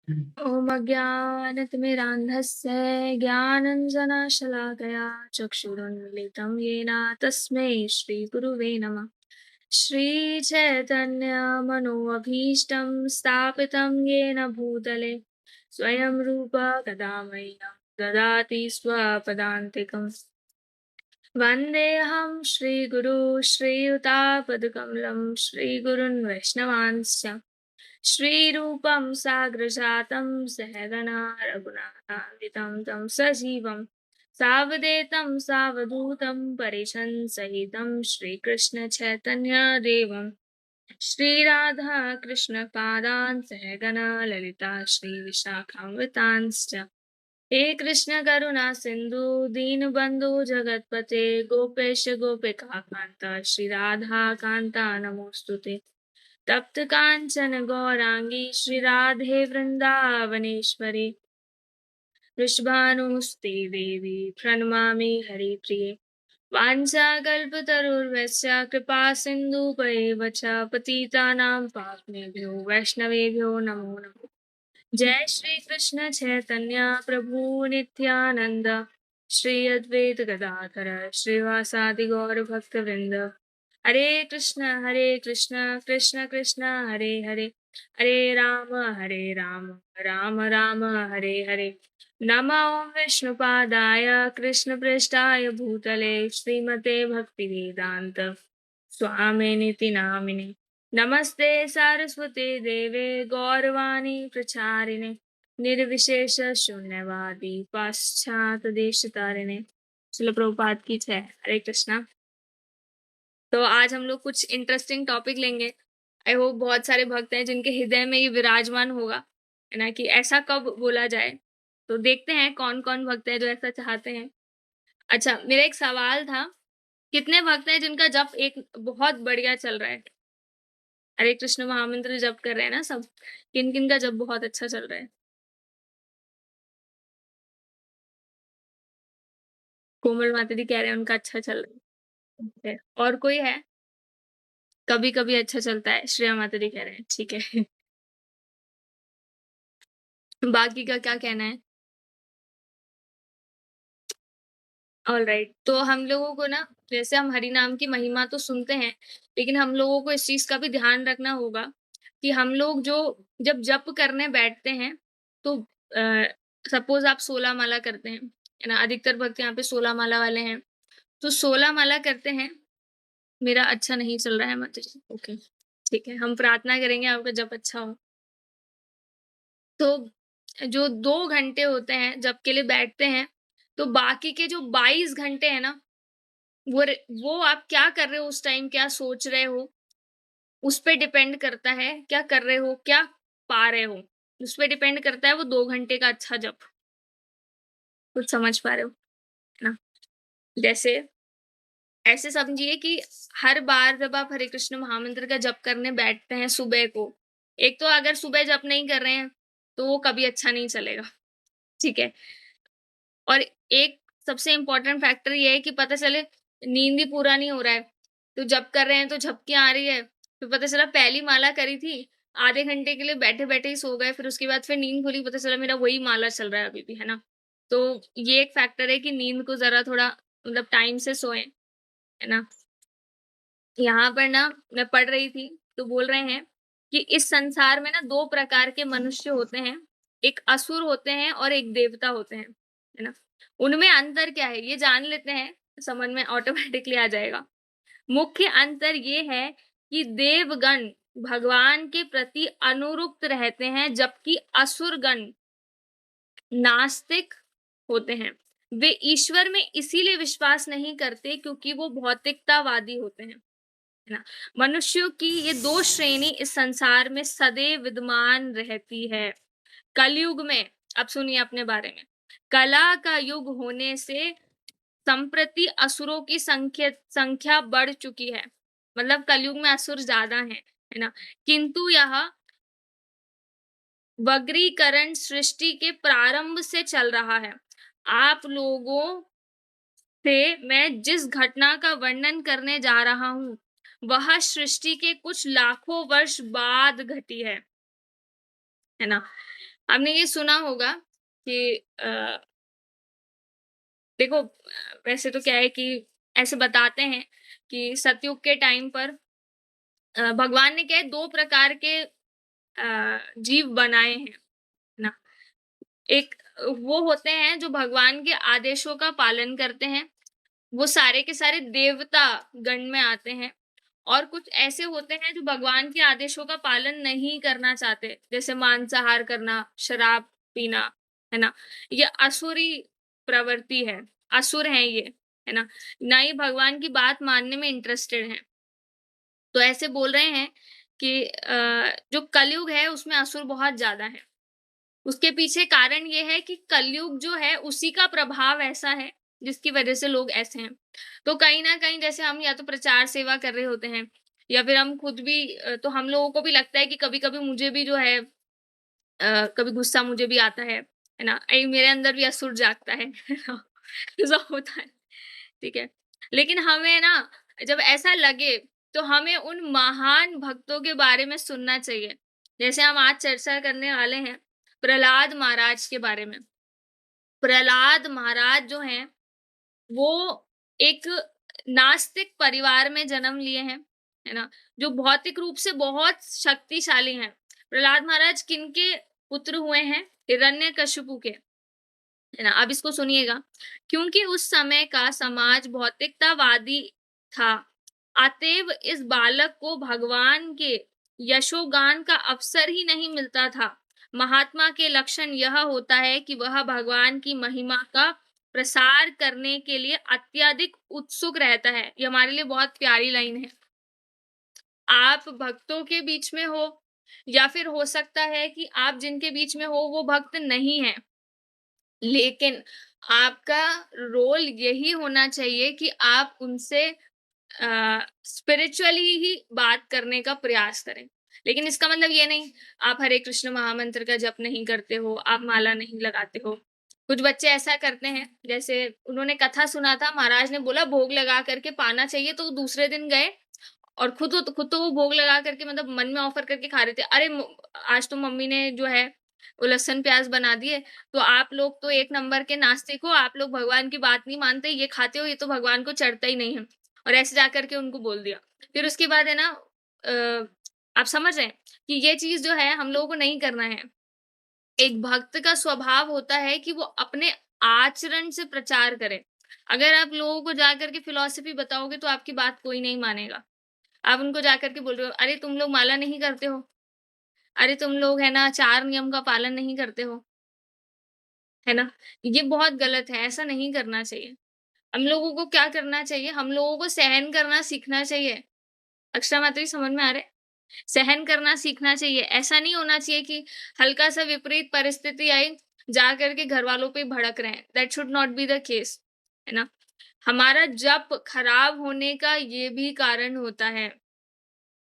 ॐ अज्ञानतिमिरान्धस्य ज्ञानञ्जनशलाकया चक्षुरुन्मिलितं येन तस्मै श्रीगुरुवे नमः। श्रीचैतन्यमनोभीष्टं स्थापितं येन भूतले स्वयं रूप कदा मह्यं ददाति स्वपदान्तिकम्। वन्देऽहं श्रीगुरू श्रीयुतापदकमलं श्रीगुरुन् वैष्णवांश्च श्रीरूपं साग्रजातं सहगणा रघुनाथान्वितं तं सजीवं सावधूतं सावधूतं परिजनसहितं श्रीकृष्णचैतन्यदेवं श्रीराधा कृष्णपादान् सहगणा ललिता श्रीविशाखान्वितांश्च हे कृष्ण करुणा सिंधु दीनबंधु जगतपते गोपेश गोपिकान्त श्री राधा कांता नमोस्तुते तप्त कांचन गौरांगी श्री राधे वृंदावनेश्वरी वृषभानुस्ते देवी प्रणमामि हरिप्रिये वाञ्छाकल्पतरुर्भ्यश्च कृपा सिन्धुभैव च पतितानां पावनेभ्यो वैष्णवेभ्यो नमो नमः। जय श्री कृष्ण चैतन्य प्रभु नित्यानंद श्री अद्वैत गदाधर श्रीवासादि गौर भक्त वृंद हरे कृष्ण कृष्ण कृष्ण हरे हरे हरे राम राम राम हरे हरे नमो विष्णुपादाय कृष्ण पृष्ठाय भूतले श्रीमते भक्ति वेदांत स्वामिनिति नामिने नमस्ते सारस्वते देवे गौरवाणी प्रचारिणे निर्विशेष शून्यवादी पाश्चात देश तारिणे। श्रील प्रभुपाद की जय। हरे कृष्णा। तो आज हम लोग कुछ इंटरेस्टिंग टॉपिक लेंगे। आई होप बहुत सारे भक्त हैं जिनके हृदय में ये विराजमान होगा, है ना, कि ऐसा कब बोला जाए। तो देखते हैं कौन कौन भक्त है जो ऐसा चाहते हैं। अच्छा, मेरा एक सवाल था, कितने भक्त हैं जिनका जप एक बहुत बढ़िया चल रहा है? हरे कृष्ण महामंत्र जप कर रहे हैं ना सब? किन किन का जप बहुत अच्छा चल रहा है? कोमल माता जी कह रहे हैं उनका अच्छा चल रहा है। और कोई है? कभी कभी अच्छा चलता है, श्रेया माता जी कह रहे हैं, ठीक है। बाकी का क्या कहना है? All right. तो हम लोगों को ना, जैसे हम हरि नाम की महिमा तो सुनते हैं, लेकिन हम लोगों को इस चीज का भी ध्यान रखना होगा कि हम लोग जो जब जप करने बैठते हैं तो सपोज आप 16 माला करते हैं, है ना, अधिकतर भक्त यहाँ पे 16 माला वाले हैं। तो 16 माला करते हैं। मेरा अच्छा नहीं चल रहा है माता जी, ओके, ठीक है, हम प्रार्थना करेंगे आपका जप अच्छा हो। तो जो 2 घंटे होते हैं जप के लिए बैठते हैं, तो बाकी के जो 22 घंटे हैं ना, वो आप क्या कर रहे हो उस टाइम, क्या सोच रहे हो, उस पे डिपेंड करता है। क्या कर रहे हो, क्या पा रहे हो, उस पे डिपेंड करता है वो 2 घंटे का अच्छा जप। कुछ समझ पा रहे हो ना? जैसे ऐसे समझिए कि हर बार जब आप हरे कृष्ण महामंत्र का जप करने बैठते हैं सुबह को, एक तो अगर सुबह जप नहीं कर रहे हैं तो वो कभी अच्छा नहीं चलेगा, ठीक है। और एक सबसे इम्पोर्टेंट फैक्टर ये है कि पता चले नींद ही पूरा नहीं हो रहा है, तो जप कर रहे हैं तो झपकियाँ आ रही है, फिर पता चला पहली माला करी थी, आधे घंटे के लिए बैठे-बैठे ही सो गए, फिर उसके बाद फिर नींद खुली, पता चला मेरा वही माला चल रहा है अभी भी, है ना? तो ये एक फैक्टर है कि नींद को ज़रा थोड़ा मतलब टाइम से सोएँ, है ना? यहाँ पर ना मैं पढ़ रही थी, तो बोल रहे हैं कि इस संसार में ना 2 प्रकार के मनुष्य होते हैं, एक असुर होते हैं और एक देवता होते हैं, है ना? उनमें अंतर क्या है ये जान लेते हैं, समझ में ऑटोमेटिकली आ जाएगा। मुख्य अंतर ये है कि देवगण भगवान के प्रति अनुरुक्त रहते हैं, जबकि असुरगण नास्तिक होते हैं। वे ईश्वर में इसीलिए विश्वास नहीं करते क्योंकि वो भौतिकतावादी होते हैं। है ना? मनुष्यों की ये 2 श्रेणी इस संसार में सदैव विद्यमान रहती है। कलयुग में, अब सुनिए अपने बारे में, कला का युग होने से संप्रति असुरों की संख्या बढ़ चुकी है। मतलब कलयुग में असुर ज़्यादा हैं, है ना? किंतु यह वग्रीकरण सृष्टि के प्रारंभ से चल रहा है। आप लोगों से मैं जिस घटना का वर्णन करने जा रहा हूँ, वह सृष्टि के कुछ लाखों वर्ष बाद घटी है। है ना? आपने ये सुना होगा कि देखो वैसे तो क्या है कि ऐसे बताते हैं कि सतयुग के टाइम पर भगवान ने क्या है 2 प्रकार के जीव बनाए हैं, ना? एक वो होते हैं जो भगवान के आदेशों का पालन करते हैं, वो सारे के सारे देवता गण में आते हैं। और कुछ ऐसे होते हैं जो भगवान के आदेशों का पालन नहीं करना चाहते, जैसे मांसाहार करना, शराब पीना, है ना? ये असुरी प्रवृत्ति है, असुर हैं ये, है ना? ना ही भगवान की बात मानने में इंटरेस्टेड हैं। तो ऐसे बोल रहे हैं कि जो कलयुग है उसमें असुर बहुत ज़्यादा हैं। उसके पीछे कारण ये है कि कलयुग जो है उसी का प्रभाव ऐसा है जिसकी वजह से लोग ऐसे हैं। तो कहीं न कहीं जैसे हम या तो प्रचार सेवा कर रहे होते हैं या फिर हम खुद भी तो हम लोगों को भी लगता है कि कभी-कभी मुझे भी जो है कभी गुस्सा मुझे भी आता है ना? मेरे अंदर भी असुर जागता है ना? ऐसा होता है, ठीक है? लेकिन हमें ना जब ऐसा लगे तो हमें उन महान भक्तों के बारे में सुनना चाहिए। जैसे हम आज चर्चा करने वाले हैं प्रहलाद महाराज के बारे में। प्रहलाद महाराज जो हैं, वो एक नास्तिक परिवार में जन्म लिए हैं, है ना? जो भौतिक रूप से बहुत शक्तिशाली हैं। प्रहलाद महाराज किनके पुत्र हुए हैं? हिरण्यकशिपु के, है ना? अब इसको सुनिएगा, क्योंकि उस समय का समाज भौतिकतावादी था, अतएव इस बालक को भगवान के यशोगान का अवसर ही नहीं मिलता था। महात्मा के लक्षण यह होता है कि वह भगवान की महिमा का प्रसार करने के लिए अत्यधिक उत्सुक रहता है। ये हमारे लिए बहुत प्यारी लाइन है। आप भक्तों के बीच में हो या फिर हो सकता है कि आप जिनके बीच में हो वो भक्त नहीं हैं। लेकिन आपका रोल यही होना चाहिए कि आप उनसे स्पिरिचुअली ही बात करने का प्रयास करें। लेकिन इसका मतलब ये नहीं, आप हरे कृष्ण महामंत्र का जप नहीं करते हो, आप माला नहीं लगाते हो। कुछ बच्चे ऐसा करते हैं, जैसे उन्होंने कथा सुना था, महाराज ने बोला भोग लगा करके पाना चाहिए, तो दूसरे दिन गए और खुद तो वो भोग लगा करके मतलब मन में ऑफर करके खा रहे थे। अरे आज तो मम्मी ने जो है वो लहसुन प्याज बना दिए, तो आप लोग तो एक नंबर के नास्तिक हो, आप लोग भगवान की बात नहीं मानते, ये खाते हो, ये तो भगवान को चढ़ता ही नहीं है। और ऐसे जाकर के उनको बोल दिया। फिर उसके बाद है ना आप समझ रहे हैं कि ये चीज़ जो है हम लोगों को नहीं करना है। एक भक्त का स्वभाव होता है कि वो अपने आचरण से प्रचार करे। अगर आप लोगों को जाकर के फिलॉसफी बताओगे तो आपकी बात कोई नहीं मानेगा। आप उनको जाकर के बोल रहे हो, "अरे तुम लोग माला नहीं करते हो। अरे तुम लोग है ना 4 नियम का पालन नहीं करते हो।" है ना? ये बहुत गलत है, ऐसा नहीं करना चाहिए। हम लोगों को क्या करना चाहिए? हम लोगों को सहन करना सीखना चाहिए। अक्षरा माताजी समझ में आ रहा है? सहन करना सीखना चाहिए। ऐसा नहीं होना चाहिए कि हल्का-सा विपरीत परिस्थिति आई, जा कर के घरवालों पे भड़क रहे हैं। That should not be the case, है ना? हमारा जप खराब होने का ये भी कारण होता है।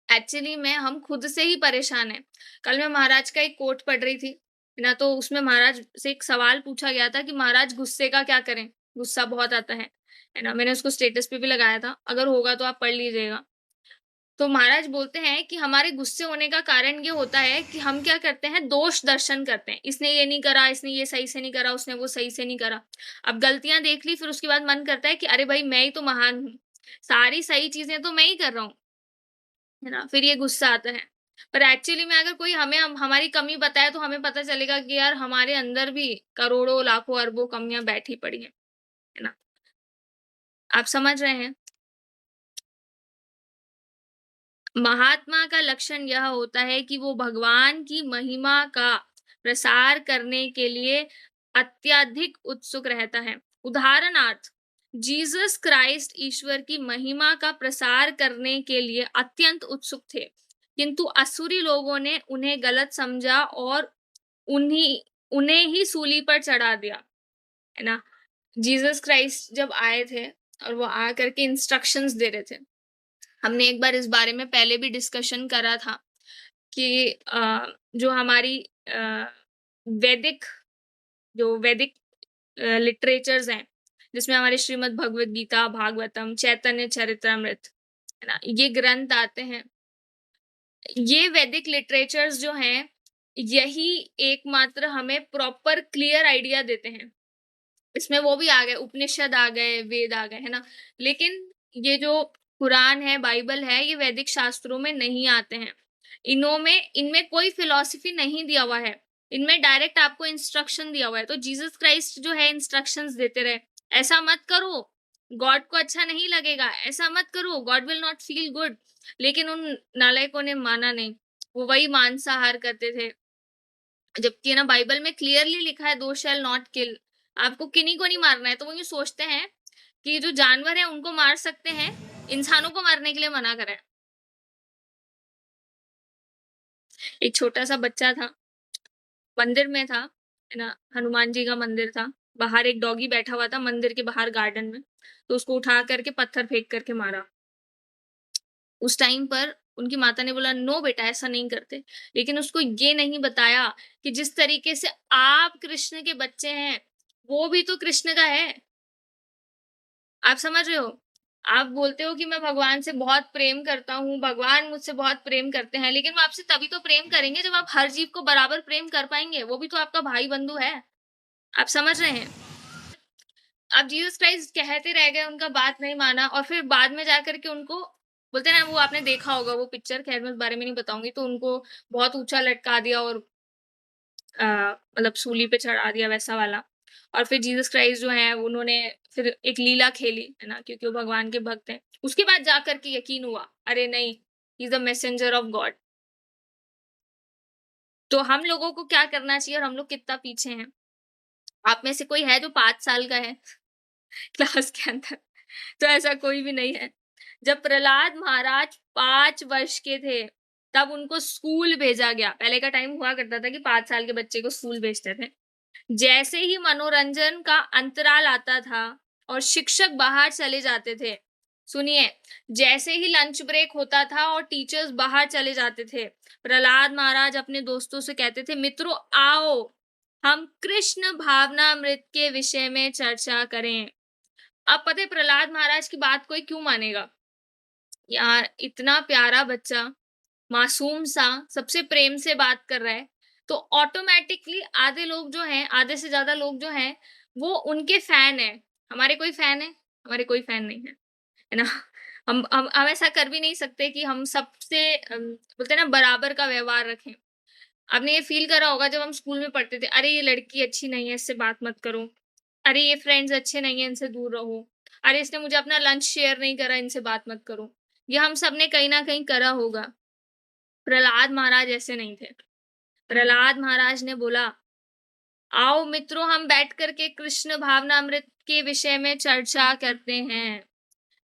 एक्चुअली में हम खुद से ही परेशान हैं। कल मैं महाराज का एक कोट पढ़ रही थी, है ना? तो उसमें महाराज से एक सवाल पूछा गया था कि महाराज गुस्से का क्या करें? गुस्सा बहुत आता है ना? मैंने उसको स्टेटस पे भी लगाया था, अगर होगा तो आप पढ़ लीजिएगा। तो महाराज बोलते हैं कि हमारे गुस्से होने का कारण ये होता है कि हम क्या करते हैं, दोष दर्शन करते हैं। इसने ये नहीं करा, इसने ये सही से नहीं करा, उसने वो सही से नहीं करा। अब गलतियाँ देख ली, फिर उसके बाद मन करता है कि अरे भाई मैं ही तो महान हूँ। सारी सही चीज़ें तो मैं ही कर रहा हूँ। है ना? फिर ये गुस्सा आता है। पर एक्चुअली में अगर कोई हमें हमारी कमी बताए तो हमें पता चलेगा कि यार हमारे अंदर भी करोड़ों, लाखों, अरबों कमियाँ बैठी पड़ी हैं। है ना? आप समझ रहे हैं? महात्मा का लक्षण यह होता है कि वो भगवान की महिमा का प्रसार करने के लिए अत्यधिक उत्सुक रहता है। उदाहरणार्थ, जीसस क्राइस्ट ईश्वर की महिमा का प्रसार करने के लिए अत्यंत उत्सुक थे, किंतु असुरी लोगों ने उन्हें गलत समझा और उन्हीं उन्हें ही सूली पर चढ़ा दिया, है ना? जीसस क्राइस्ट जब आए थे और वो आ करके इंस्ट्रक्शंस दे रहे थे, हमने एक बार इस बारे में पहले भी डिस्कशन करा था कि जो हमारी अ, वैदिक वैदिक लिटरेचर्स हैं, जिसमें हमारे श्रीमद् भगवद गीता, भागवतम, चैतन्य चरितमृत, है ना? ये ग्रंथ आते हैं। ये वैदिक लिटरेचर्स जो हैं, यही एकमात्र हमें प्रॉपर क्लियर आइडिया देते हैं। इसमें वो भी आ गए, उपनिषद आ गए, वेद आ गए, है ना? लेकिन ये जो कुरान है, बाइबल है, ये वैदिक शास्त्रों में नहीं आते हैं। इनमें कोई फिलॉसफी नहीं दिया हुआ है। इनमें डायरेक्ट आपको इंस्ट्रक्शन दिया हुआ है। तो जीसस क्राइस्ट जो है इंस्ट्रक्शंस देते रहे, ऐसा मत करो, गॉड को अच्छा नहीं लगेगा, ऐसा मत करो, God will not feel good. लेकिन उन नालायकों ने माना नहीं। वो वही मांसाहार करते थे। जबकि ना बाइबल में क्लियरली लिखा है दो शैल नॉट किल। आपको किन्हीं को नहीं मारना है, तो वो ये सोचते हैं कि जो जानवर है उनको मार सकते हैं, इंसानों को मारने के लिए मना करा है। एक छोटा सा बच्चा था, मंदिर में था, है ना, हनुमान जी का मंदिर था। बाहर एक डॉगी बैठा हुआ था मंदिर के बाहर गार्डन में, तो उसको उठा करके पत्थर फेंक करके मारा। उस टाइम पर उनकी माता ने बोला, नो बेटा ऐसा नहीं करते। लेकिन उसको ये नहीं बताया कि जिस तरीके से आप कृष्ण के बच्चे हैं, वो भी तो कृष्ण का है। आप समझ रहे हो? आप बोलते हो कि मैं भगवान से बहुत प्रेम करता हूँ, भगवान मुझसे बहुत प्रेम करते हैं, लेकिन वो आपसे तभी तो प्रेम करेंगे जब आप हर जीव को बराबर प्रेम कर पाएँगे, वो भी तो आपका भाई-बंधु है। आप समझ रहे हैं? अब जीसस क्राइस्ट कहते रह गए, उनका बात नहीं माना और फिर बाद में जाकर के उनको बोलते हैं ना, वो आपने देखा होगा वो पिक्चर, खैर मैं उस बारे में नहीं बताऊँगी, तो उनको बहुत ऊँचा लटका दिया और मतलब सूली पे चढ़ा दिया वैसा वाला। और फिर जीसस क्राइस्ट जो हैं उन्होंने फिर एक लीला खेली, है ना? क्योंकि वो भगवान के भक्त हैं। उसके बाद जाकर के यकीन हुआ, अरे नहीं, he is the messenger of God. तो हम लोगों को क्या करना चाहिए और हम लोग कितना पीछे हैं? आप में से कोई है जो 5 साल का है क्लास के अंदर? तो ऐसा कोई भी नहीं है। जब प्रहलाद महाराज 5 वर्ष के थे, तब उनको स्कूल भेजा गया। पहले का टाइम हुआ करता था कि 5 साल के बच्चे को स्कूल भेजते थे। जैसे ही मनोरंजन का अंतराल आता था और शिक्षक बाहर चले जाते थे, सुनिए, जैसे ही लंच ब्रेक होता था और टीचर्स बाहर चले जाते थे, प्रहलाद महाराज अपने दोस्तों से कहते थे, मित्रों आओ, हम कृष्ण भावनामृत के विषय में चर्चा करें। अब पता है प्रहलाद महाराज की बात कोई क्यों मानेगा? यार इतना प्यारा बच्चा, मासूम सा, सबसे प्रेम से बात कर रहा है, तो ऑटोमैटिकली आधे लोग जो हैं, आधे से ज़्यादा लोग जो हैं, वो उनके फैन हैं। हमारे कोई फैन है? हमारे कोई फैन नहीं है, है ना? हम ऐसा कर भी नहीं सकते कि हम सबसे बोलते हैं ना बराबर का व्यवहार रखें। आपने ये फ़ील करा होगा जब हम स्कूल में पढ़ते थे, अरे ये लड़की अच्छी नहीं है, इससे बात मत करो। अरे ये फ्रेंड्स अच्छे नहीं हैं, इनसे दूर रहो। अरे इसने मुझे अपना लंच शेयर नहीं करा, इनसे बात मत करो। ये हम सबने कहीं न कहीं करा होगा। प्रहलाद महाराज ऐसे नहीं थे। प्रहलाद महाराज ने बोला, आओ मित्रों हम बैठ कर के कृष्ण भावनामृत के विषय में चर्चा करते हैं।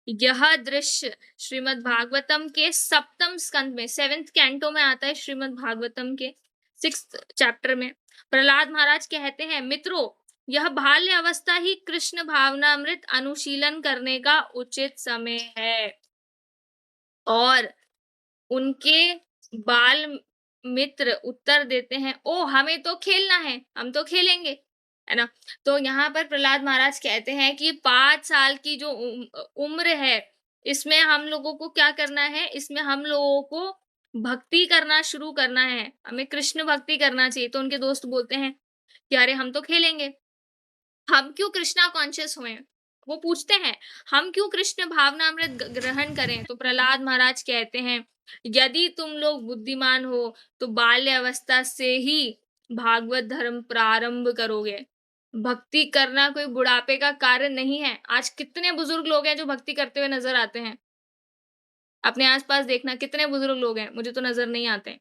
यह दृश्य श्रीमद् भागवतम के सप्तम स्कंद में, 7th कैंटो में आता है, श्रीमद् भागवतम के 6th चैप्टर में। प्रहलाद महाराज कहते हैं, मित्रों यह बाल्य अवस्था ही कृष्ण भावनामृत अनुशीलन करने का उचित समय है। और उनके बाल मित्र उत्तर देते हैं, ओह हमें तो खेलना है, हम तो खेलेंगे, है ना? तो यहाँ पर प्रहलाद महाराज कहते हैं कि 5 साल की जो उम्र है, इसमें हम लोगों को क्या करना है? इसमें हम लोगों को भक्ति करना शुरू करना है, हमें कृष्ण भक्ति करना चाहिए। तो उनके दोस्त बोलते हैं कि अरे हम तो खेलेंगे। हम क्यों कृष्णा कॉन्शियस हुए? वो पूछते हैं, हम क्यों कृष्ण भावनामृत ग्रहण करें? तो प्रहलाद महाराज कहते हैं, यदि तुम लोग बुद्धिमान हो, तो बाल्य अवस्था से ही भागवत धर्म प्रारंभ करोगे। भक्ति करना कोई बुढ़ापे का कारण नहीं है। आज कितने बुजुर्ग लोग हैं जो भक्ति करते हुए नज़र आते हैं। अपने आस-पास देखना कितने बुजुर्ग लोग हैं, मुझे तो नज़र नहीं आते।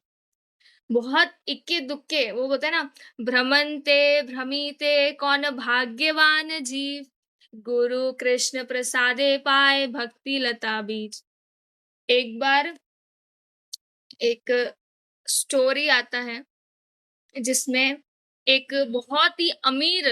बहुत इक्के-दुक्के वो होता है ना, भ्रमन्ते भ्रमिते कौन भाग्यवान जीव, गुरु कृष्ण प्रसादे पाए भक्ति लता बीज। एक बार एक स्टोरी आता है जिसमें एक बहुत ही अमीर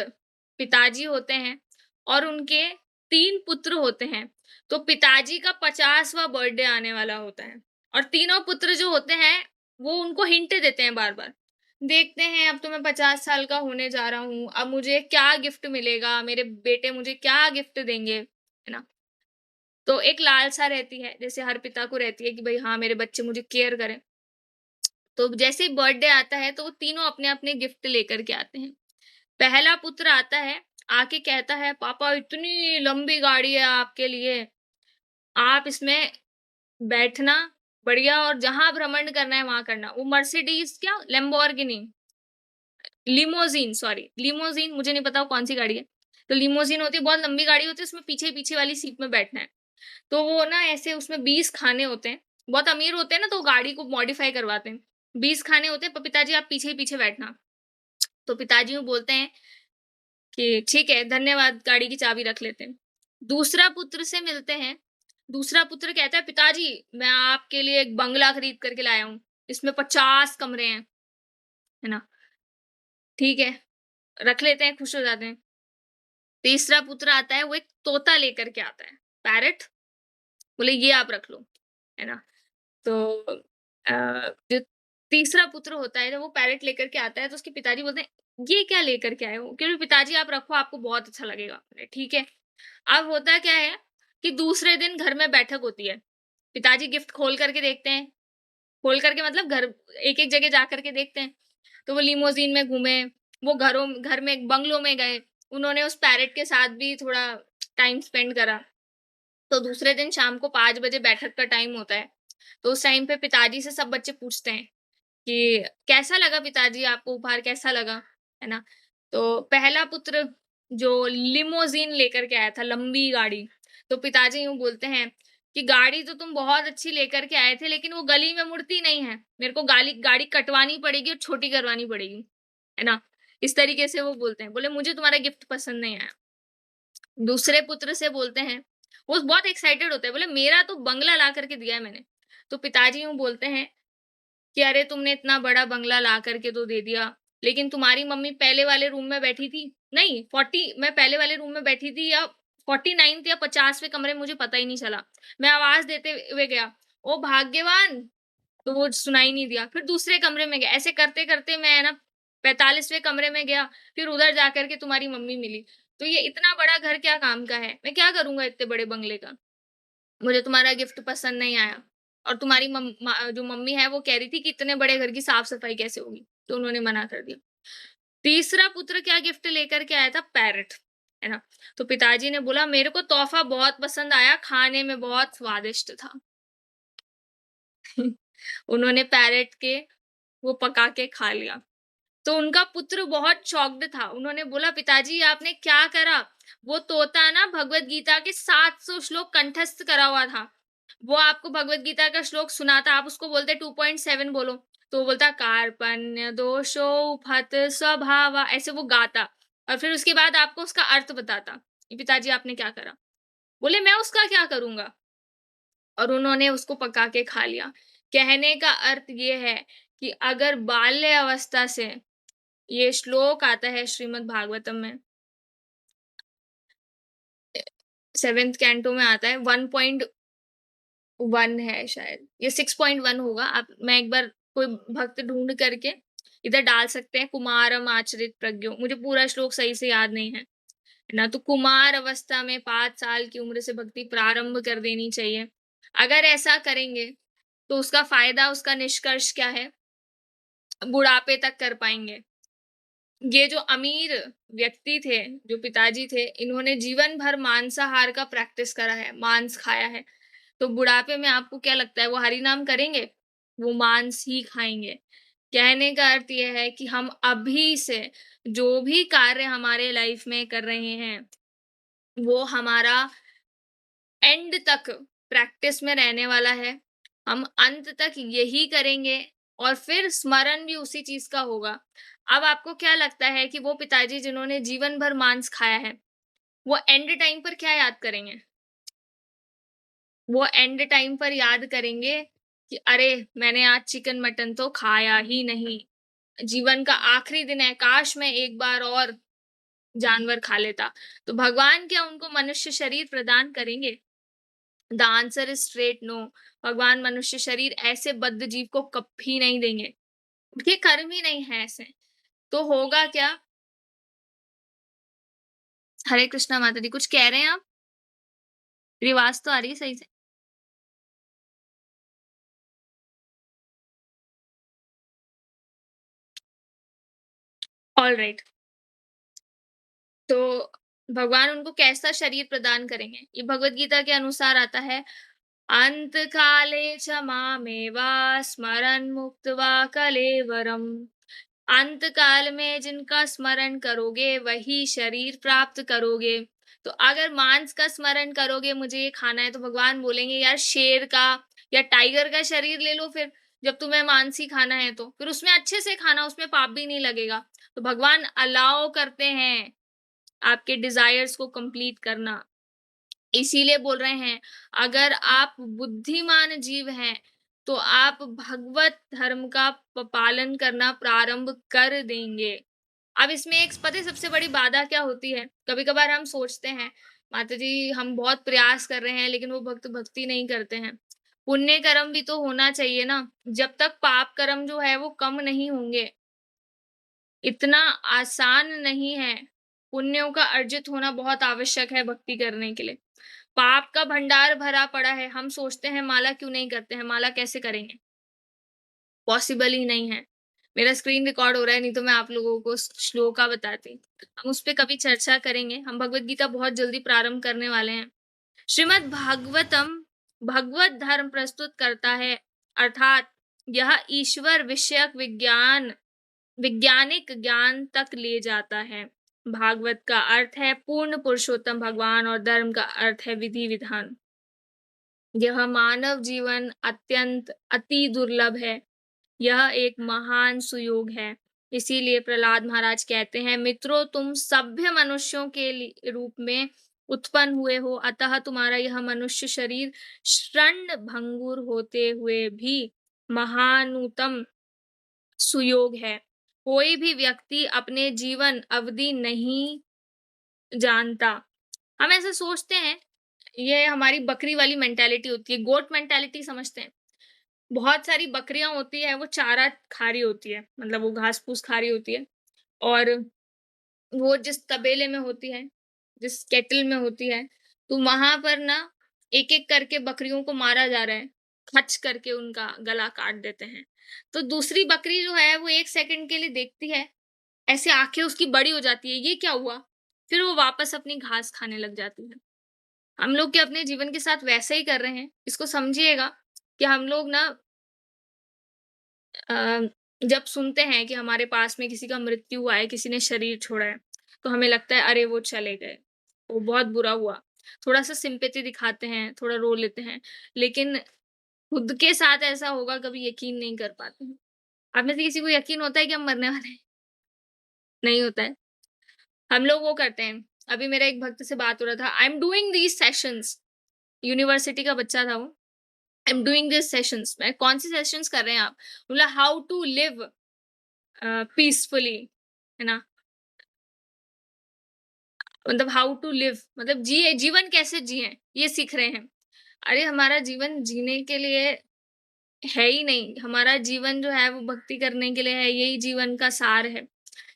पिताजी होते हैं और उनके 3 पुत्र होते हैं। तो पिताजी का 50वाँ बर्थडे आने वाला होता है और तीनों पुत्र जो होते हैं, वो उनको हिंट देते हैं बार-बार। देखते हैं अब तो मैं 50 साल का होने जा रहा हूँ, अब मुझे क्या गिफ्ट मिलेगा? मेरे बेटे मुझे क्या गिफ्ट देंगे? है ना? तो एक लालसा रहती है, जैसे हर पिता को रहती है कि भई हाँ, मेरे बच्चे मुझे केयर करें। तो जैसे ही बर्थडे आता है तो वो तीनों अपने-अपने गिफ्ट लेकर के आते हैं। पहला पुत्र आता है, आके कहता है पापा इतनी लंबी गाड़ी है आपके लिए, आप इसमें बैठना बढ़िया और जहाँ भ्रमण करना है वहाँ करना। वो मर्सिडीज़ क्या लैम्बोर्गिनी लिमोज़िन सॉरी लिमोज़िन मुझे नहीं पता वो कौन-सी गाड़ी है। तो लिमोज़िन होती है, बहुत लंबी गाड़ी होती है, उसमें पीछे-पीछे वाली सीट में बैठना है। तो वो ना ऐसे उसमें 20 खाने होते हैं। बहुत अमीर होते हैं ना तो गाड़ी को मॉडिफ़ाई करवाते हैं। 20 खाने होते हैं, पिताजी आप पीछे ही पीछे बैठना। तो पिताजी वो बोलते हैं कि ठीक है, धन्यवाद, गाड़ी की चाबी रख लेते हैं। दूसरा पुत्र से मिलते हैं, दूसरा पुत्र कहता है पिताजी मैं आपके लिए एक बंगला खरीद कर के लाया हूँ। इसमें 50 कमरे हैं, है ना? ठीक है, रख लेते हैं, खुश हो जाते हैं। तीसरा पुत्र आता है, वो एक तोता लेकर के आता है, पैरट बोले ये आप रख लो, है ना? तो जो तीसरा पुत्र होता है, जब वो पैरट लेकर के आता है, तो उसके पिताजी बोलते हैं, "ये क्या लेकर के आए हो?" क्योंकि पिताजी आप रखो, आपको बहुत अच्छा लगेगा। बोले, "ठीक है।" अब होता क्या है कि दूसरे दिन घर में बैठक होती है। पिताजी गिफ्ट खोल करके देखते हैं, खोल करके मतलब घर एक-एक जगह जा कर के देखते हैं। तो वो लिमोज़िन में घूमे, वो घर में बंगलो में गए, उन्होंने उस पैरट के साथ भी थोड़ा टाइम स्पेंड करा। तो दूसरे दिन शाम को 5 बजे बैठक का टाइम होता है। तो उस टाइम पे पिताजी से सब बच्चे पूछते हैं कि कैसा लगा पिताजी आपको उपहार कैसा लगा? है ना? तो पहला पुत्र जो लिमोज़िन लेकर के आया था, लंबी गाड़ी, तो पिताजी यूँ बोलते हैं कि गाड़ी तो तुम बहुत अच्छी लेकर के आए थे, लेकिन वो गली में मुड़ती नहीं है। मेरे को गाली गाड़ी कटवानी पड़ेगी और छोटी करवानी पड़ेगी। है ना? इस तरीके से वो बोलते हैं। बोले मुझे तुम्हारा गिफ्ट पसंद नहीं आया। दूसरे पुत्र से बोलते हैं, वो बहुत एक्साइटेड होते हैं, बोले मेरा तो बंगला ला करके दिया है मैंने। तो पिताजी यूँ बोलते हैं कि अरे तुमने इतना बड़ा बंगला ला करके तो दे दिया, लेकिन तुम्हारी मम्मी पहले वाले रूम में बैठी थी नहीं 40 मैं पहले वाले रूम में बैठी थी या 49th या 50वें कमरे में मुझे पता ही नहीं चला। मैं आवाज़ देते हुए गया, "ओ भाग्यवान!" तो वो सुनाई नहीं दिया। फिर दूसरे कमरे में गया, ऐसे करते-करते मैं ना 45वें कमरे में गया, फिर उधर जाकर के तुम्हारी मम्मी मिली। तो ये इतना बड़ा घर क्या काम का है? मैं क्या करूँगा इतने बड़े बंगले का? मुझे तुम्हारा गिफ्ट पसंद नहीं आया और तुम्हारी जो मम्मी है वो कह रही थी कि इतने बड़े घर की साफ-सफाई कैसे होगी? तो उन्होंने मना कर दिया। तीसरा पुत्र क्या गिफ्ट लेकर के आया था? पैरट, है ना? तो पिताजी ने बोला मेरे को तोहफ़ा बहुत पसंद आया, खाने में बहुत स्वादिष्ट था। उन्होंने पैरट के वो पका के खा लिया। तो उनका पुत्र बहुत शॉक्ड था। उन्होंने बोला पिताजी आपने क्या करा? वो तोता ना भगवत गीता के 700 श्लोक कंठस्थ करा हुआ था। वो आपको भगवत गीता का श्लोक सुनाता, आप उसको बोलते 2.7 बोलो, तो वो बोलता कार्पण्य दोषोपहत स्वभावा ऐसे वो गाता और फिर उसके बाद आपको उसका अर्थ बताता कि पिताजी आपने क्या करा? बोले मैं उसका क्या करूँगा? और उन्होंने उसको पका के खा लिया। कहने का अर्थ ये है कि अगर बाल्य अवस्था से ये श्लोक आता है श्रीमद् भागवतम में 7th कैंटो में आता है 1.1 है शायद, ये 6.1 होगा। आप मैं एक बार कोई भक्त ढूँढ करके इधर डाल सकते हैं कुमारम आचरित प्रज्ञो मुझे पूरा श्लोक सही से याद नहीं है, है ना? तो कुमार अवस्था में 5 साल की उम्र से भक्ति प्रारंभ कर देनी चाहिए। अगर ऐसा करेंगे, तो उसका फ़ायदा, उसका निष्कर्ष क्या है? बुढ़ापे तक कर पाएँगे। ये जो अमीर व्यक्ति थे, जो पिताजी थे, इन्होंने जीवन भर मांसाहार का प्रैक्टिस करा है, मांस खाया है। तो बुढ़ापे में आपको क्या लगता है वो हरि नाम करेंगे? वो मांस ही खाएँगे। कहने का अर्थ ये है कि हम अभी से जो भी कार्य हमारे लाइफ में कर रहे हैं, वो हमारा एंड तक प्रैक्टिस में रहने वाला है। हम अंत तक यही करेंगे और फिर स्मरण भी उसी चीज़ का होगा। अब आपको क्या लगता है कि वो पिताजी जिन्होंने जीवन भर मांस खाया है, वो एंड टाइम पर क्या याद करेंगे? वो एंड टाइम पर याद करेंगे कि अरे! मैंने आज चिकन मटन तो खाया ही नहीं। जीवन का आखिरी दिन है, काश मैं एक बार और जानवर खा लेता। तो भगवान क्या उनको मनुष्य शरीर प्रदान करेंगे? The answer is straight no. भगवान मनुष्य शरीर ऐसे बद्ध जीव को कभी नहीं देंगे। उनके कर्म ही नहीं है ऐसे। तो होगा क्या? हरे कृष्णा माता दी कुछ कह रहे हैं आप? मेरी आवाज तो आ रही है सही से? ऑलराइट। तो भगवान उनको कैसा शरीर प्रदान करेंगे? ये भगवद गीता के अनुसार आता है, अंत काले च मामेवा स्मरन् मुक्त्वा कलेवरम्। अंत काल में जिनका स्मरण करोगे वही शरीर प्राप्त करोगे। तो अगर मांस का स्मरण करोगे, मुझे ये खाना है, तो भगवान बोलेंगे यार शेर का या टाइगर का शरीर ले लो फिर, जब तुम्हें मांस ही खाना है तो। फिर उसमें अच्छे से खाना, उसमें पाप भी नहीं लगेगा। तो भगवान अलाउ करते हैं आपके डिज़ायर्स को कंप्लीट करना। इसीलिए बोल रहे हैं, अगर आप बुद्धिमान जीव हैं, तो आप भगवत धर्म का पालन करना प्रारंभ कर देंगे। अब इसमें एक पता है सबसे बड़ी बाधा क्या होती है? कभी-कभार हम सोचते हैं, माता जी हम बहुत प्रयास कर रहे हैं, लेकिन वो भक्त भक्ति नहीं करते हैं। पुण्य कर्म भी तो होना चाहिए ना, जब तक पाप कर्म जो है वो कम नहीं होंगे, इतना आसान नहीं है। पुण्यों का अर्जित होना बहुत आवश्यक है भक्ति करने के लिए। पाप का भंडार भरा पड़ा है, हम सोचते हैं माला क्यों नहीं करते हैं, माला कैसे करेंगे? पॉसिबल ही नहीं है। मेरा स्क्रीन रिकॉर्ड हो रहा है, नहीं तो मैं आप लोगों को श्लोका बताती। हम उस पे कभी चर्चा करेंगे, हम भगवद गीता बहुत जल्दी प्रारंभ करने वाले हैं। श्रीमद् भागवतम भगवत धर्म प्रस्तुत करता है, अर्थात यह ईश्वर विषयक वैज्ञानिक ज्ञान तक ले जाता है। भागवत का अर्थ है पूर्ण पुरुषोत्तम भगवान और धर्म का अर्थ है विधि विधान। यह मानव जीवन अत्यंत अति दुर्लभ है। यह एक महान सुयोग है। इसीलिए प्रहलाद महाराज कहते हैं, मित्रों तुम सभ्य मनुष्यों के रूप में उत्पन्न हुए हो, अतः तुम्हारा यह मनुष्य शरीर क्षण भंगुर होते हुए भी महानुतम सुयोग है। कोई भी व्यक्ति अपने जीवन अवधि नहीं जानता। हम ऐसा सोचते हैं, ये हमारी बकरी वाली मेंटालिटी होती है, गोट मेंटालिटी समझते हैं। बहुत सारी बकरियाँ होती हैं, वो चारा खा रही होती है, मतलब वो घास-फूस खा रही होती है और वो जिस तबेले में होती है, जिस केटल में होती है, तो वहाँ पर ना एक-एक करके बकरियों को मारा जा रहा है, खच करके उनका गला काट देते हैं। तो दूसरी बकरी जो है वो 1 सेकंड के लिए देखती है, ऐसे आँखें उसकी बड़ी हो जाती है, ये क्या हुआ? फिर वो वापस अपनी घास खाने लग जाती है। हम लोग क्या अपने जीवन के साथ वैसा ही कर रहे हैं? इसको समझिएगा कि हम लोग ना अ, जब सुनते हैं कि हमारे पास में किसी का मृत्यु हुआ है, किसी ने शरीर छोड़ा है, तो हमें लगता है अरे वो चले गए, वो बहुत बुरा हुआ। थोड़ा-सा सिम्पैथी दिखाते हैं, थोड़ा रो लेते हैं, लेकिन खुद के साथ ऐसा होगा कभी यकीन नहीं कर पाते हैं। आप में से किसी को यकीन होता है कि हम मरने वाले हैं? नहीं होता है। हम लोग वो करते हैं, अभी मेरा एक भक्त से बात हो रहा था, I am doing these sessions, university का बच्चा था वो। I am doing these sessions, मैं कौन से सेशंस कर रहे हैं आप? बोला हाउ टू लिव पीसफुली, है ना? मतलब हाउ टू लिव मतलब जिए जीवन कैसे जिएँ, ये सीख रहे हैं। अरे हमारा जीवन जीने के लिए है ही नहीं, हमारा जीवन जो है वो भक्ति करने के लिए है, यही जीवन का सार है।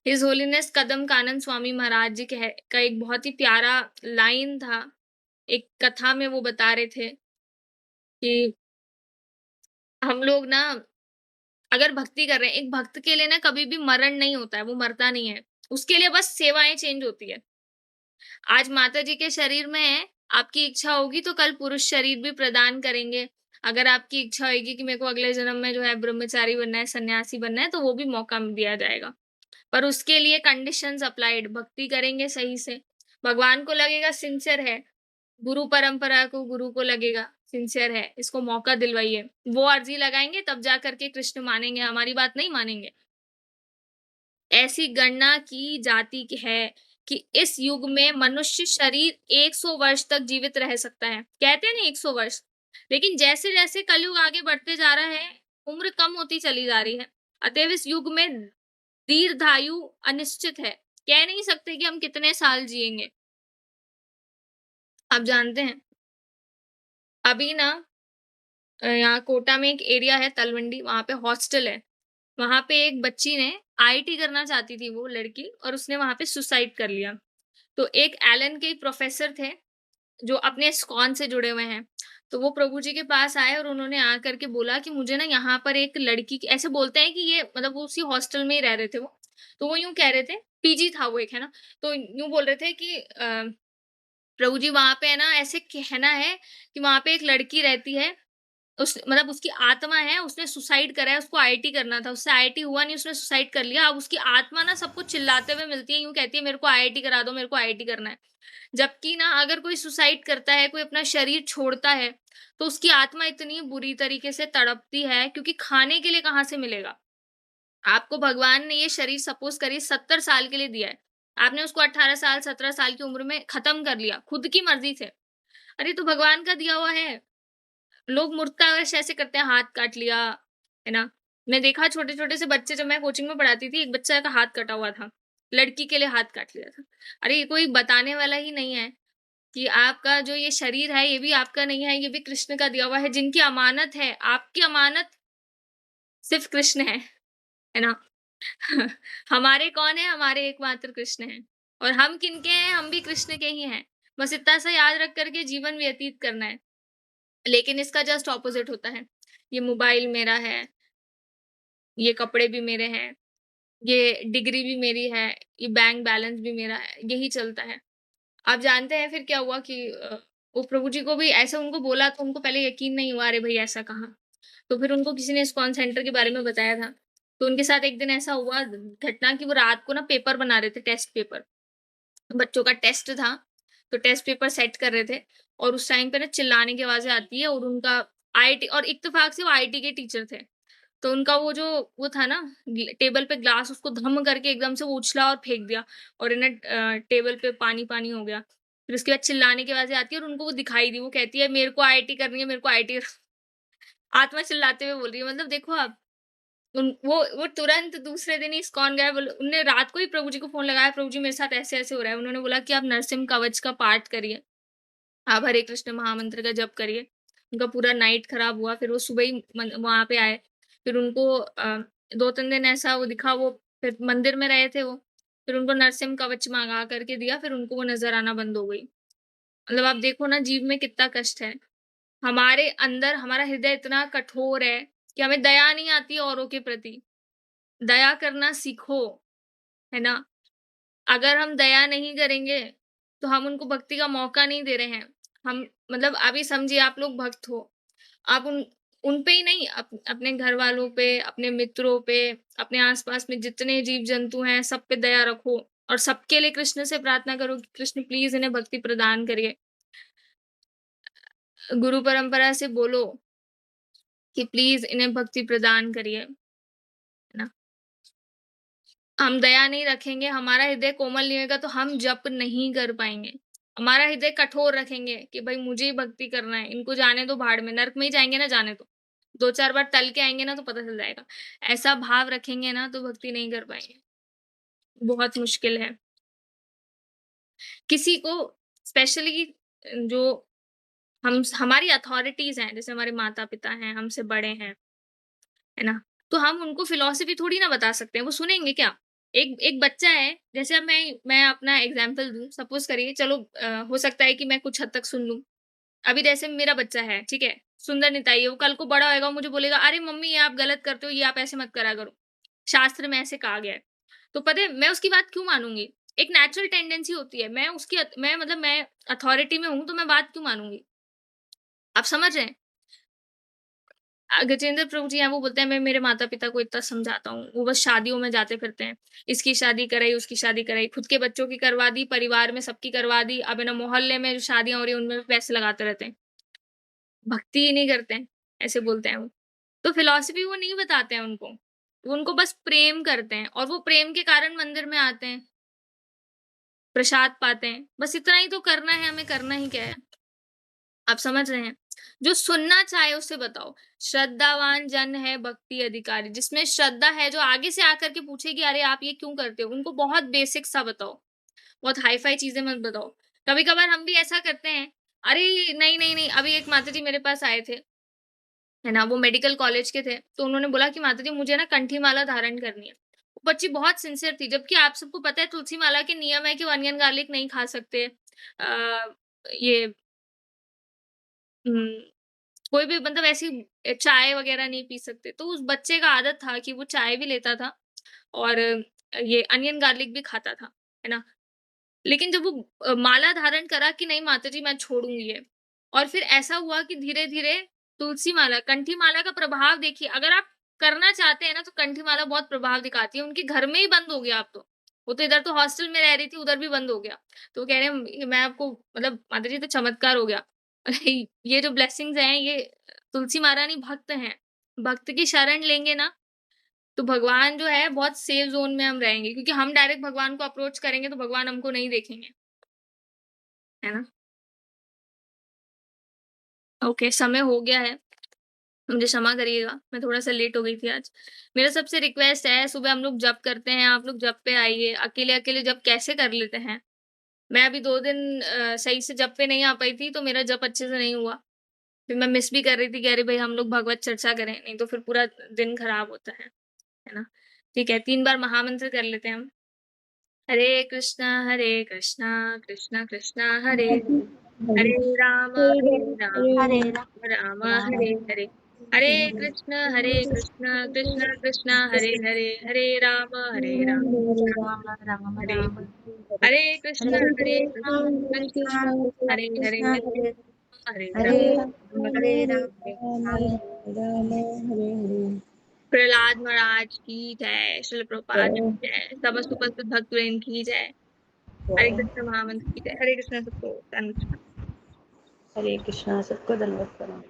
हिज़ होलीनेस कदम कानन स्वामी महाराज जी का एक बहुत ही प्यारा लाइन था, एक कथा में वो बता रहे थे कि हम लोग ना अगर भक्ति कर रहे हैं, एक भक्त के लिए ना कभी भी मरण नहीं होता है, वो मरता नहीं है। उसके लिए बस सेवाएँ चेंज होती है। आज माता जी के शरीर में है, आपकी इच्छा होगी तो कल पुरुष शरीर भी प्रदान करेंगे। अगर आपकी इच्छा होएगी कि मेरे को अगले जन्म में जो है ब्रह्मचारी बनना है, सन्यासी बनना है, तो वो भी मौका दिया जाएगा। पर उसके लिए कंडीशंस अप्लाइड, भक्ति करेंगे सही से, भगवान को लगेगा सिंसियर है, गुरु परंपरा को गुरु को लगेगा सिंसियर है, इसको मौका दिलवाइए। वो अर्जी लगाएँगे तब जा कर के कृष्ण मानेंगे, हमारी बात नहीं मानेंगे। ऐसी गणना की जाती है कि इस युग में मनुष्य शरीर 100 वर्ष तक जीवित रह सकता है। कहते हैं ना 100 वर्ष, लेकिन जैसे-जैसे कलयुग आगे बढ़ते जा रहा है, उम्र कम होती चली जा रही है। अतएव इस युग में दीर्घायु अनिश्चित है। कह नहीं सकते कि हम कितने साल जिएँगे। आप जानते हैं, अभी ना यहाँ कोटा में एक एरिया है तलवंडी, वहाँ पे हॉस्टल है। वहाँ पे एक बच्ची ने आईआईटी करना चाहती थी वो लड़की और उसने वहाँ पे सुसाइड कर लिया। तो एक एलन के प्रोफ़ेसर थे, जो अपने इस्कॉन से जुड़े हुए हैं। तो वो प्रभु जी के पास आए और उन्होंने आकर के बोला कि मुझे ना यहाँ पर एक लड़की की ऐसे बोलते हैं कि ये मतलब वो उसी हॉस्टल में ही रह रहे थे वो। तो वो यूँ कह रहे थे, पीजी था वो एक, है ना? तो यूँ बोल रहे थे कि प्रभु जी वहाँ पे है ना ऐसे कहना है कि वहाँ पे एक लड़की रहती है, उस मतलब उसकी आत्मा है, उसने सुसाइड करा है, उसको आईआईटी करना था, उससे आईआईटी हुआ नहीं, उसने सुसाइड कर लिया। अब उसकी आत्मा ना सबको चिल्लाते हुए मिलती है, यूँ कहती है मेरे को आईआईटी करा दो, मेरे को आईआईटी करना है। जबकि ना अगर कोई सुसाइड करता है, कोई अपना शरीर छोड़ता है, तो उसकी आत्मा इतनी बुरी तरीके से तड़पती है क्योंकि खाने के लिए कहाँ से मिलेगा? आपको भगवान ने ये शरीर सपोज़ करिए 70 साल के लिए दिया है। आपने उसको 18 साल, 17 साल की उम्र में खत्म कर लिया, खुद की मर्ज़ी से। अरे! तो भगवान का दिया हुआ है। लोग मूर्खतावश ऐसे करते हैं, हाथ काट लिया, है ना? मैं देखा छोटे-छोटे से बच्चे जब मैं कोचिंग में पढ़ाती थी, एक बच्चा का हाथ कटा हुआ था। लड़की के लिए हाथ काट लिया था। अरे! ये कोई बताने वाला ही नहीं है कि आपका जो ये शरीर है, ये भी आपका नहीं है, ये भी कृष्ण का दिया हुआ है, जिनकी अमानत है। आपकी अमानत सिर्फ़ कृष्ण है ना? हमारे कौन है? हमारे एकमात्र कृष्ण हैं और हम किनके हैं? हम भी कृष्ण के ही हैं। बस इतना सा याद रख कर के जीवन व्यतीत करना है। लेकिन इसका जस्ट ऑपोज़िट होता है। ये मोबाइल मेरा है, ये कपड़े भी मेरे हैं, ये डिग्री भी मेरी है, ये बैंक बैलेंस भी मेरा है, यही चलता है। आप जानते हैं फिर क्या हुआ कि वो प्रभु जी को भी ऐसे उनको बोला तो उनको पहले यकीन नहीं हुआ, अरे भई ऐसा कहाँ? तो फिर उनको किसी ने इस्कॉन सेंटर के बारे में बताया था। तो उनके साथ एक दिन ऐसा हुआ घटना कि वो रात को ना पेपर बना रहे थे, टेस्ट पेपर। बच्चों का टेस्ट था, तो टेस्ट पेपर सेट कर रहे थे और उस टाइम पे ना चिल्लाने की आवाज़ें आती है और उनका आईआईटी और इत्तेफ़ाक से वो आईआईटी के टीचर थे। तो उनका वो जो वो था ना टेबल पे ग्लास उसको धम करके एकदम से वो उछला और फेंक दिया और है ना टेबल पे पानी-पानी हो गया। फिर उसके बाद चिल्लाने की आवाज़ें आती है और उनको वो दिखाई दी। वो कहती है मेरे को आईआईटी करनी है, मेरे को आईआईटी आत्मा चिल्लाते हुए बोल रही है। मतलब देखो आप वो तुरंत दूसरे दिन ही इस्कॉन गए बोले उन्होंने रात को ही प्रभु जी को फ़ोन लगाया, प्रभु जी मेरे साथ ऐसे-ऐसे हो रहा है। उन्होंने बोला कि आप नरसिम्हा कवच का पाठ करिए, आप हरे कृष्ण महामंत्र का जप करिए। उनका पूरा नाइट खराब हुआ, फिर वो सुबह ही मन वहाँ पे आए। फिर उनको 2-3 दिन ऐसा वो दिखा वो फिर मंदिर में रहे थे वो। फिर उनको नरसिम्हा कवच मँगा कर के दिया, फिर उनको वो नज़र आना बंद हो गई। मतलब आप देखो ना जीव में कितना कष्ट है। हमारे अंदर हमारा हृदय इतना कठोर है कि हमें दया नहीं आती है औरों के प्रति। दया करना सीखो, है ना? अगर हम दया नहीं करेंगे, तो हम उनको भक्ति का मौका नहीं दे रहे हैं। हम मतलब अभी समझिए आप लोग भक्त हो, आप उन पे ही नहीं अपने घरवालों पे, अपने मित्रों पे, अपने आस-पास में जितने जीव-जंतु हैं, सब पे दया रखो और सबके लिए कृष्ण से प्रार्थना करो कि कृष्ण प्लीज़ इन्हें भक्ति प्रदान करिए। गुरु परंपरा से बोलो कि प्लीज़ इन्हें भक्ति प्रदान करिए, है ना? हम दया नहीं रखेंगे, हमारा हृदय कोमल नहीं होगा तो हम जप नहीं कर पाएँगे। हमारा हृदय कठोर रखेंगे कि भई मुझे ही भक्ति करना है, इनको जाने दो भाड़ में, नर्क में ही जाएँगे ना जाने दो। 2-4 बार टल के आएँगे ना तो पता चल जाएगा। ऐसा भाव रखेंगे ना तो भक्ति नहीं कर पाएँगे। बहुत मुश्किल है। किसी को स्पेशली जो हमारी अथॉरिटीज़ हैं, जैसे हमारे माता-पिता हैं, हमसे बड़े हैं, है ना? तो हम उनको फिलॉसफी थोड़ी ना बता सकते हैं, वो सुनेंगे क्या? एक एक बच्चा है, जैसे अब मैं अपना एग्ज़ाम्पल दूँ, सपोज़ करिए चलो हो सकता है कि मैं कुछ हद तक सुन लूँ। अभी जैसे मेरा बच्चा है, ठीक है? सुंदर निताई है, वो कल को बड़ा होएगा, वो मुझे बोलेगा, "अरे मम्मी ये आप गलत करते हो, ये आप ऐसे मत करा करो। शास्त्र में ऐसे कहा गया है।" तो पता है मैं उसकी बात क्यों मानूँगी? एक नेचुरल टेंडेंसी होती है, मैं मतलब मैं अथॉरिटी में हूँ, तो मैं बात क्यों मानूँगी? आप समझ रहे हैं? गजेंद्र प्रभु जी हैं, वो बोलते हैं मैं मेरे माता-पिता को इतना समझाता हूँ, वो बस शादियों में जाते फिरते हैं। इसकी शादी कराई, उसकी शादी कराई, खुद के बच्चों की करवा दी, परिवार में सबकी करवा दी, अब है ना मोहल्ले में जो शादियाँ हो रही हैं, उनमें भी पैसे लगाते रहते हैं। भक्ति ही नहीं करते हैं, ऐसे बोलते हैं वो। तो फिलॉसफी वो नहीं बताते हैं उनको, वो उनको बस प्रेम करते हैं और वो प्रेम के कारण मंदिर में आते हैं, प्रसाद पाते हैं। बस इतना ही तो करना है हमें, करना ही क्या है? आप समझ रहे हैं? जो सुनना चाहे उसे बताओ। श्रद्धावान जन है भक्ति अधिकारी, जिसमें श्रद्धा है जो आगे से आकर के पूछे कि अरे आप ये क्यों करते हो? उनको बहुत बेसिक सा बताओ, बहुत हाई-फाई चीज़ें मत बताओ। कभी-कभार हम भी ऐसा करते हैं, अरे नहीं, नहीं, नहीं, अभी एक माताजी मेरे पास आए थे, है ना? वो मेडिकल कॉलेज के थे, तो उन्होंने बोला कि माताजी मुझे ना कंठी माला धारण करनी है। वो बच्ची बहुत सिंसियर थी, जबकि आप सबको पता है तुलसी माला के नियम है कि वो अनियन गार्लिक नहीं खा सकते। ये हुँ। कोई भी मतलब ऐसी चाय वगैरह नहीं पी सकते। तो उस बच्चे का आदत था कि वो चाय भी लेता था और ये अनियन गार्लिक भी खाता था, है ना? लेकिन जब वो माला धारण करा कि नहीं माताजी मैं छोड़ूँगी ये, और फिर ऐसा हुआ कि धीरे-धीरे तुलसी माला, कंठी माला का प्रभाव देखिए, अगर आप करना चाहते हैं ना तो कंठी माला बहुत प्रभाव दिखाती है। उनके घर में ही बंद हो गया अब तो। वो तो इधर तो हॉस्टल में रह रही थी, उधर भी बंद हो गया। तो वो कह रहे हैं मैं आपको मतलब माताजी तो चमत्कार हो गया। ये जो ब्लेसिंग्स हैं ये तुलसी महारानी भक्त हैं। भक्त की शरण लेंगे ना तो भगवान जो है बहुत सेफ ज़ोन में हम रहेंगे, क्योंकि हम डायरेक्ट भगवान को अप्रोच करेंगे तो भगवान हमको नहीं देखेंगे, है ना? ओके, समय हो गया है, मुझे क्षमा करिएगा, मैं थोड़ा-सा लेट हो गई थी आज। मेरा सबसे रिक्वेस्ट है, सुबह हम लोग जप करते हैं, आप लोग जप पे आइए, अकेले-अकेले जप कैसे कर लेते हैं? मैं अभी 2 दिन सही से जप पे नहीं आ पाई थी, तो मेरा जप अच्छे से नहीं हुआ। फिर मैं मिस भी कर रही थी कि अरे भई हम लोग भगवत चर्चा करें, नहीं तो फिर पूरा दिन खराब होता है ना? ठीक है, 3 बार महामंत्र कर लेते हैं हम। हरे कृष्णा, कृष्णा कृष्णा हरे हरे, हरे हरे राम, हरे राम राम हरे हरे। हरे कृष्ण कृष्ण कृष्ण हरे हरे, हरे राम, हरे राम राम राम हरे राम हरे। हरे हरे हरे कृष्ण कृष्णा हरे कृष्ण कृष्णा कृष्णा हरे हरे, कृष्णा हरे हरे हरे राम, राम राम हरे हरे। राम राम हरे हरे प्रहलाद महाराज की जय, श्रील प्रभुपाद जय की जय, समस्त उपस्थित भक्तवृंद की जय। हरे जय कृष्ण महामंत्र की जय। हरे कृष्ण सबको, धन्यवाद। हरे कृष्णा सबको दंडवत प्रणाम।